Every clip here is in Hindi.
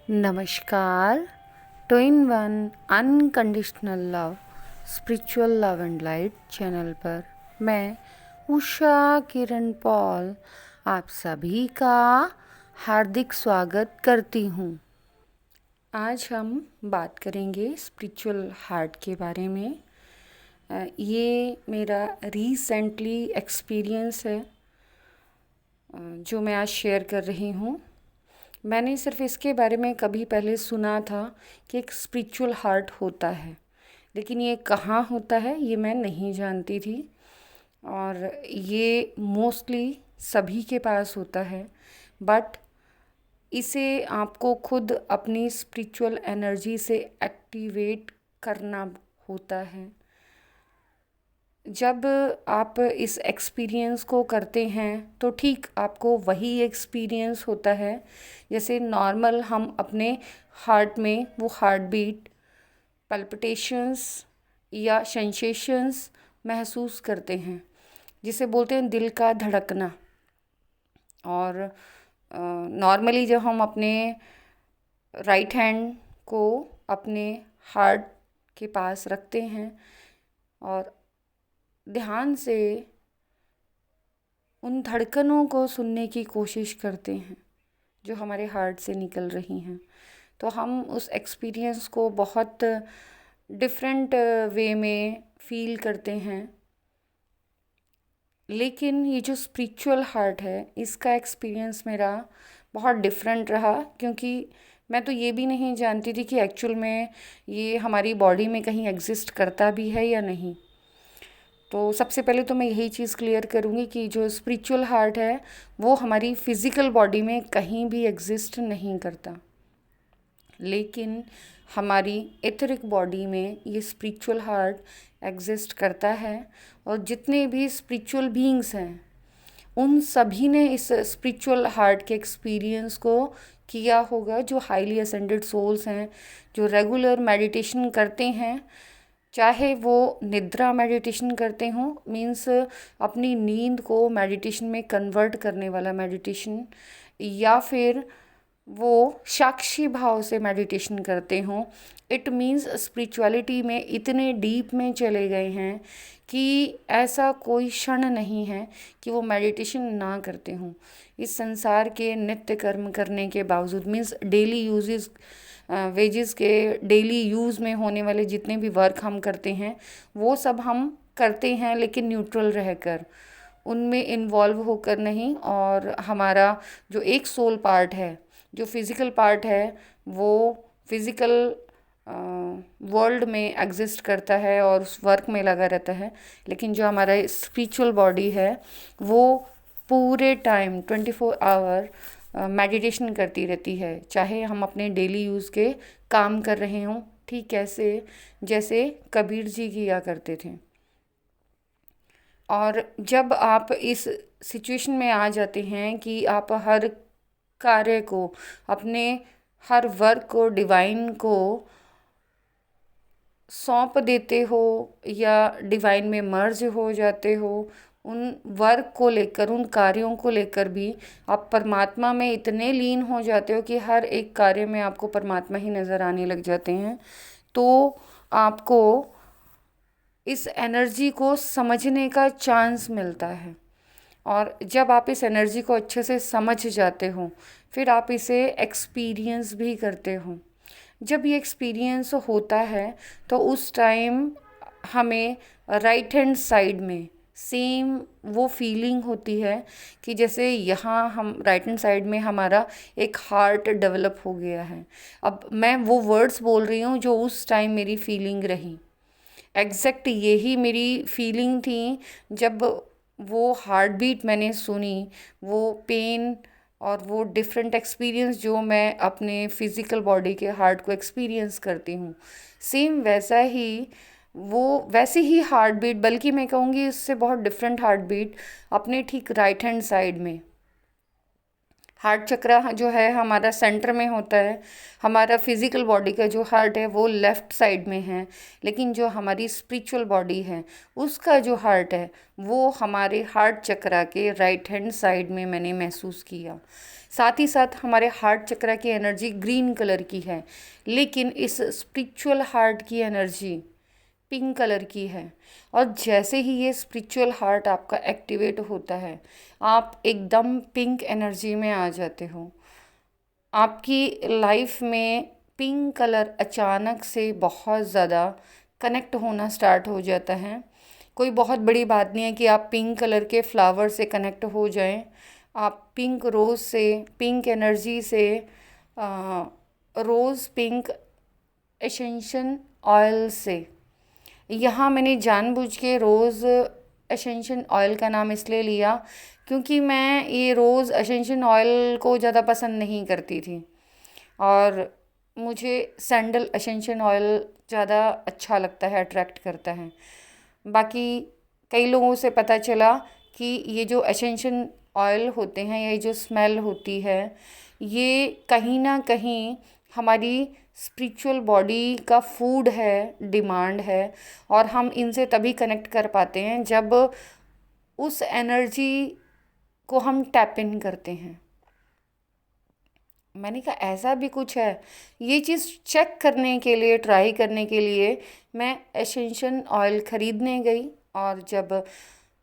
नमस्कार। Two in one unconditional love spiritual love and light channel पर मैं उषा किरण पॉल आप सभी का हार्दिक स्वागत करती हूँ। आज हम बात करेंगे स्पिरिचुअल हार्ट के बारे में। ये मेरा रिसेंटली एक्सपीरियंस है जो मैं आज शेयर कर रही हूँ। मैंने सिर्फ इसके बारे में कभी पहले सुना था कि एक स्पिरिचुअल हार्ट होता है, लेकिन ये कहाँ होता है ये मैं नहीं जानती थी। और ये मोस्टली सभी के पास होता है, बट इसे आपको खुद अपनी स्पिरिचुअल एनर्जी से एक्टिवेट करना होता है। जब आप इस एक्सपीरियंस को करते हैं तो ठीक आपको वही एक्सपीरियंस होता है जैसे नॉर्मल हम अपने हार्ट में वो हार्ट बीट, पल्पिटेशंस या सेंसेशंस महसूस करते हैं, जिसे बोलते हैं दिल का धड़कना। और नॉर्मली जब हम अपने राइट हैंड को अपने हार्ट के पास रखते हैं और ध्यान से उन धड़कनों को सुनने की कोशिश करते हैं जो हमारे हार्ट से निकल रही हैं, तो हम उस एक्सपीरियंस को बहुत डिफरेंट वे में फील करते हैं। लेकिन ये जो स्पिरिचुअल हार्ट है इसका एक्सपीरियंस मेरा बहुत डिफरेंट रहा, क्योंकि मैं तो ये भी नहीं जानती थी कि एक्चुअल में ये हमारी बॉडी में कहीं एग्जिस्ट करता भी है या नहीं। तो सबसे पहले तो मैं यही चीज़ क्लियर करूँगी कि जो स्पिरिचुअल हार्ट है वो हमारी फिज़िकल बॉडी में कहीं भी एग्जिस्ट नहीं करता, लेकिन हमारी एथरिक बॉडी में ये स्पिरिचुअल हार्ट एग्जिस्ट करता है। और जितने भी स्पिरिचुअल बीइंग्स हैं उन सभी ने इस स्पिरिचुअल हार्ट के एक्सपीरियंस को किया होगा। जो हाईली असेंडेड सोल्स हैं, जो रेगुलर मेडिटेशन करते हैं, चाहे वो निद्रा मेडिटेशन करते हों, मीन्स अपनी नींद को मेडिटेशन में कन्वर्ट करने वाला मेडिटेशन, या फिर वो साक्षी भाव से मेडिटेशन करते हों। इट मीन्स स्पिरिचुअलिटी में इतने डीप में चले गए हैं कि ऐसा कोई क्षण नहीं है कि वो मेडिटेशन ना करते हों। इस संसार के नित्य कर्म करने के बावजूद, मीन्स डेली यूजेस वेजेस के डेली यूज़ में होने वाले जितने भी वर्क हम करते हैं वो सब हम करते हैं, लेकिन न्यूट्रल रहकर, उनमें इन्वॉल्व होकर नहीं। और हमारा जो एक सोल पार्ट है, जो फिज़िकल पार्ट है, वो फिज़िकल वर्ल्ड में एग्जिस्ट करता है और उस वर्क में लगा रहता है, लेकिन जो हमारा स्पिरिचुअल बॉडी है वो पूरे टाइम 24 आवर मेडिटेशन करती रहती है, चाहे हम अपने डेली यूज़ के काम कर रहे हों। ठीक कैसे जैसे कबीर जी किया करते थे। और जब आप इस सिचुएशन में आ जाते हैं कि आप हर कार्य को, अपने हर वर्क को डिवाइन को सौंप देते हो या डिवाइन में मर्ज हो जाते हो, उन वर्क को लेकर, उन कार्यों को लेकर भी आप परमात्मा में इतने लीन हो जाते हो कि हर एक कार्य में आपको परमात्मा ही नज़र आने लग जाते हैं। तो आपको इस एनर्जी को समझने का चांस मिलता है, और जब आप इस एनर्जी को अच्छे से समझ जाते हो फिर आप इसे एक्सपीरियंस भी करते हो। जब ये एक्सपीरियंस होता है तो उस टाइम हमें राइट हैंड साइड में सेम वो फीलिंग होती है कि जैसे यहाँ हम राइट हैंड साइड में हमारा एक हार्ट डेवलप हो गया है। अब मैं वो वर्ड्स बोल रही हूँ जो उस टाइम मेरी फीलिंग रही। एग्जैक्ट यही मेरी फीलिंग थी जब वो हार्ट बीट मैंने सुनी, वो पेन और वो डिफरेंट एक्सपीरियंस जो मैं अपने फिज़िकल बॉडी के हार्ट को एक्सपीरियंस करती हूँ, सेम वैसा ही वैसे ही हार्ट बीट, बल्कि मैं कहूँगी इससे बहुत डिफरेंट हार्ट बीट अपने ठीक राइट हैंड साइड में हार्ट चक्रा जो है हमारा सेंटर में होता है। हमारा फिजिकल बॉडी का जो हार्ट है वो लेफ़्ट साइड में है, लेकिन जो हमारी स्पिरिचुअल बॉडी है उसका जो हार्ट है वो हमारे हार्ट चक्रा के राइट हैंड साइड में मैंने महसूस किया। साथ ही साथ हमारे हार्ट चक्रा की एनर्जी ग्रीन कलर की है, लेकिन इस स्पिरिचुअल हार्ट की एनर्जी पिंक कलर की है। और जैसे ही ये स्पिरिचुअल हार्ट आपका एक्टिवेट होता है, आप एकदम पिंक एनर्जी में आ जाते हो। आपकी लाइफ में पिंक कलर अचानक से बहुत ज़्यादा कनेक्ट होना स्टार्ट हो जाता है। कोई बहुत बड़ी बात नहीं है कि आप पिंक कलर के फ्लावर से कनेक्ट हो जाएं। आप पिंक रोज़ से, पिंक एनर्जी से, रोज़ पिंक एसेंशियल ऑयल से, यहाँ मैंने जानबूझ के रोज़ एसेंशियल ऑयल का नाम इसलिए लिया क्योंकि मैं ये रोज़ एसेंशियल ऑयल को ज़्यादा पसंद नहीं करती थी, और मुझे सैंडल एसेंशियल ऑयल ज़्यादा अच्छा लगता है, अट्रैक्ट करता है। बाकी कई लोगों से पता चला कि ये जो एसेंशियल ऑयल होते हैं, ये जो स्मेल होती है, ये कहीं ना कहीं हमारी स्पिरिचुअल बॉडी का फूड है, डिमांड है, और हम इनसे तभी कनेक्ट कर पाते हैं जब उस एनर्जी को हम टैप इन करते हैं। मैंने कहा ऐसा भी कुछ है। ये चीज़ चेक करने के लिए, ट्राई करने के लिए मैं एसेंशियल ऑयल ख़रीदने गई, और जब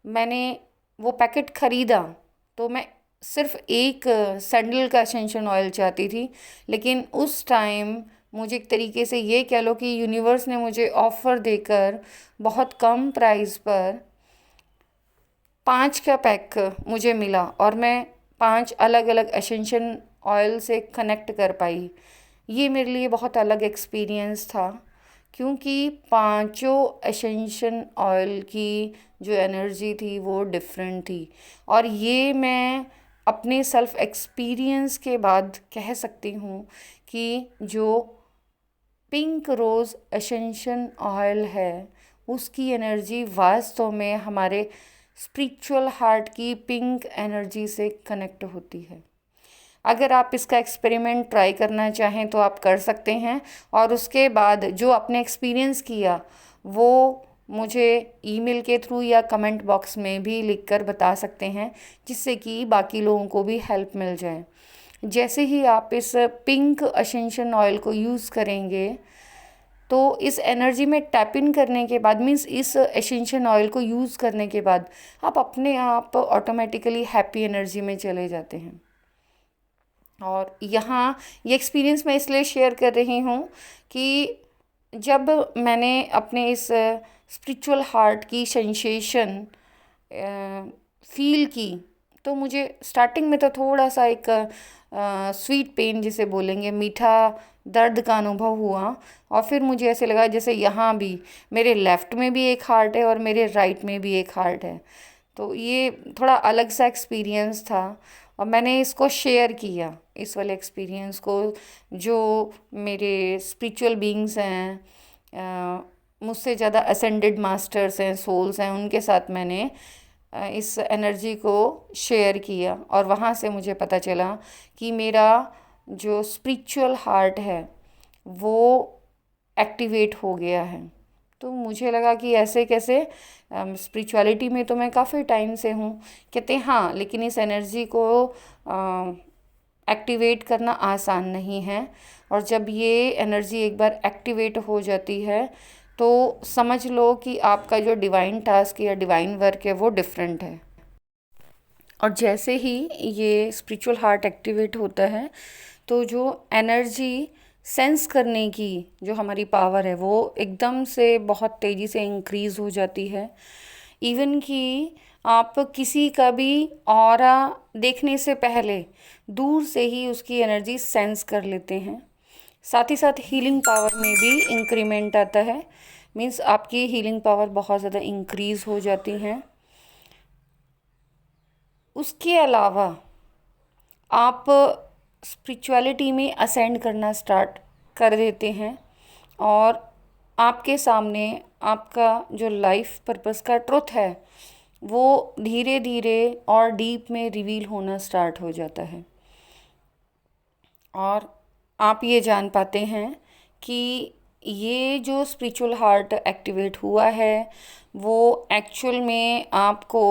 मैंने वो पैकेट ख़रीदा तो मैं सिर्फ एक सैंडल का एसेंशियल ऑयल चाहती थी, लेकिन उस टाइम मुझे एक तरीके से ये कह लो कि यूनिवर्स ने मुझे ऑफ़र देकर बहुत कम प्राइस पर 5 का पैक मुझे मिला, और मैं 5 अलग अलग एसेंशियल ऑयल से कनेक्ट कर पाई। ये मेरे लिए बहुत अलग एक्सपीरियंस था, क्योंकि पांचों एसेंशियल ऑयल की जो एनर्जी थी वो डिफरेंट थी। और ये मैं अपने सेल्फ एक्सपीरियंस के बाद कह सकती हूँ कि जो पिंक रोज़ एसेंशियल ऑयल है उसकी एनर्जी वास्तव में हमारे स्पिरिचुअल हार्ट की पिंक एनर्जी से कनेक्ट होती है। अगर आप इसका एक्सपेरिमेंट ट्राई करना चाहें तो आप कर सकते हैं, और उसके बाद जो आपने एक्सपीरियंस किया वो मुझे ईमेल के थ्रू या कमेंट बॉक्स में भी लिखकर बता सकते हैं, जिससे कि बाकी लोगों को भी हेल्प मिल जाए। जैसे ही आप इस पिंक एसेंशियल ऑयल को यूज़ करेंगे तो इस एनर्जी में टैप इन करने के बाद, मीन्स इस एसेंशियल ऑयल को यूज़ करने के बाद, आप अपने आप ऑटोमेटिकली हैप्पी एनर्जी में चले जाते हैं। और यहाँ ये एक्सपीरियंस मैं इसलिए शेयर कर रही हूँ कि जब मैंने अपने इस स्पिरिचुअल हार्ट की सेंसेशन फील की, तो मुझे स्टार्टिंग में तो थोड़ा सा एक स्वीट पेन जिसे बोलेंगे, मीठा दर्द का अनुभव हुआ, और फिर मुझे ऐसे लगा जैसे यहाँ भी मेरे लेफ़्ट में भी एक हार्ट है और मेरे राइट में भी एक हार्ट है। तो ये थोड़ा अलग सा एक्सपीरियंस था, और मैंने इसको शेयर किया, इस वाले एक्सपीरियंस को, जो मेरे स्पिरिचुअल बीइंग्स हैं, मुझसे ज़्यादा असेंडेड मास्टर्स हैं, सोल्स हैं, उनके साथ मैंने इस एनर्जी को शेयर किया। और वहाँ से मुझे पता चला कि मेरा जो स्पिरिचुअल हार्ट है वो एक्टिवेट हो गया है। तो मुझे लगा कि ऐसे कैसे, स्पिरिचुअलिटी में तो मैं काफ़ी टाइम से हूँ। कहते हैं हाँ, लेकिन इस एनर्जी को एक्टिवेट करना आसान नहीं है, और जब ये एनर्जी एक बार एक्टिवेट हो जाती है तो समझ लो कि आपका जो डिवाइन टास्क या डिवाइन वर्क है वो डिफरेंट है। और जैसे ही ये स्पिरिचुअल हार्ट एक्टिवेट होता है तो जो एनर्जी सेंस करने की जो हमारी पावर है वो एकदम से बहुत तेज़ी से इंक्रीज़ हो जाती है। इवन कि आप किसी का भी ऑरा देखने से पहले दूर से ही उसकी एनर्जी सेंस कर लेते हैं। साथ ही साथ हीलिंग पावर में भी इंक्रीमेंट आता है, मीन्स आपकी हीलिंग पावर बहुत ज़्यादा इंक्रीज़ हो जाती हैं। उसके अलावा आप स्पिरिचुअलिटी में असेंड करना स्टार्ट कर देते हैं, और आपके सामने आपका जो लाइफ पर्पस का ट्रुथ है वो धीरे धीरे और डीप में रिवील होना स्टार्ट हो जाता है। और आप ये जान पाते हैं कि ये जो स्पिरिचुअल हार्ट एक्टिवेट हुआ है वो एक्चुअल में आपको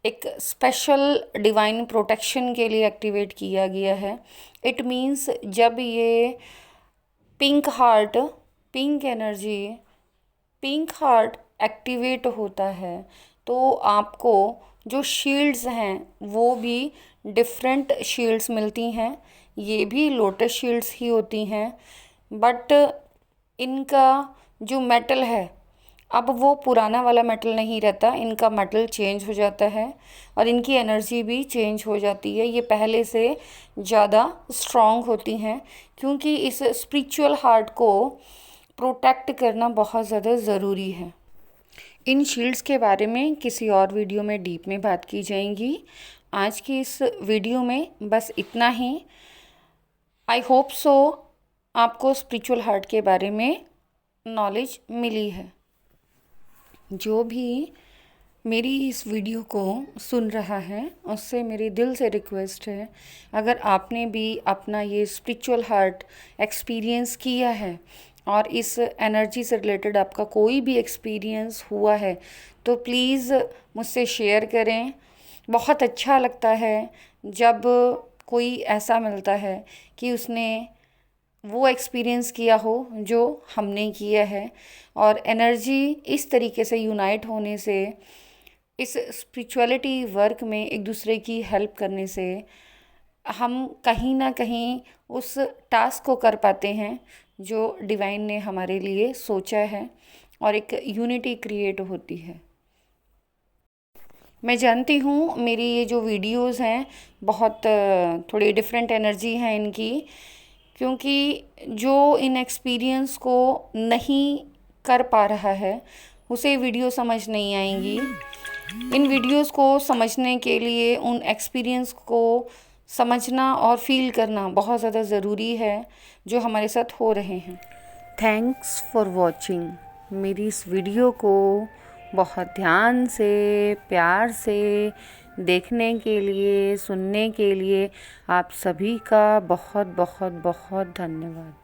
एक स्पेशल डिवाइन प्रोटेक्शन के लिए एक्टिवेट किया गया है। इट मीन्स जब ये pink heart, pink energy, pink heart activate होता है तो आपको जो शील्ड्स हैं वो भी डिफरेंट शील्ड्स मिलती हैं। ये भी लोटस शील्ड्स ही होती हैं, बट इनका जो मेटल है अब वो पुराना वाला मेटल नहीं रहता, इनका मेटल चेंज हो जाता है और इनकी एनर्जी भी चेंज हो जाती है। ये पहले से ज़्यादा स्ट्रॉन्ग होती हैं क्योंकि इस स्पिरिचुअल हार्ट को प्रोटेक्ट करना बहुत ज़्यादा ज़रूरी है। इन शील्ड्स के बारे में किसी और वीडियो में डीप में बात की जाएंगी। आज की इस वीडियो में बस इतना ही। आई होप सो आपको स्पिरिचुअल हार्ट के बारे में नॉलेज मिली है। जो भी मेरी इस वीडियो को सुन रहा है उससे मेरी दिल से रिक्वेस्ट है, अगर आपने भी अपना ये स्पिरिचुअल हार्ट एक्सपीरियंस किया है और इस एनर्जी से रिलेटेड आपका कोई भी एक्सपीरियंस हुआ है तो प्लीज़ मुझसे शेयर करें। बहुत अच्छा लगता है जब कोई ऐसा मिलता है कि उसने वो एक्सपीरियंस किया हो जो हमने किया है, और एनर्जी इस तरीके से यूनाइट होने से, इस स्पिरिचुअलिटी वर्क में एक दूसरे की हेल्प करने से हम कहीं ना कहीं उस टास्क को कर पाते हैं जो डिवाइन ने हमारे लिए सोचा है और एक यूनिटी क्रिएट होती है। मैं जानती हूँ मेरी ये जो वीडियोस हैं बहुत थोड़ी डिफरेंट एनर्जी है इनकी, क्योंकि जो इन एक्सपीरियंस को नहीं कर पा रहा है उसे वीडियो समझ नहीं आएंगी। इन वीडियोस को समझने के लिए उन एक्सपीरियंस को समझना और फील करना बहुत ज़्यादा ज़रूरी है जो हमारे साथ हो रहे हैं। Thanks for watching. मेरी इस वीडियो को बहुत ध्यान से, प्यार से देखने के लिए, सुनने के लिए आप सभी का बहुत बहुत बहुत धन्यवाद।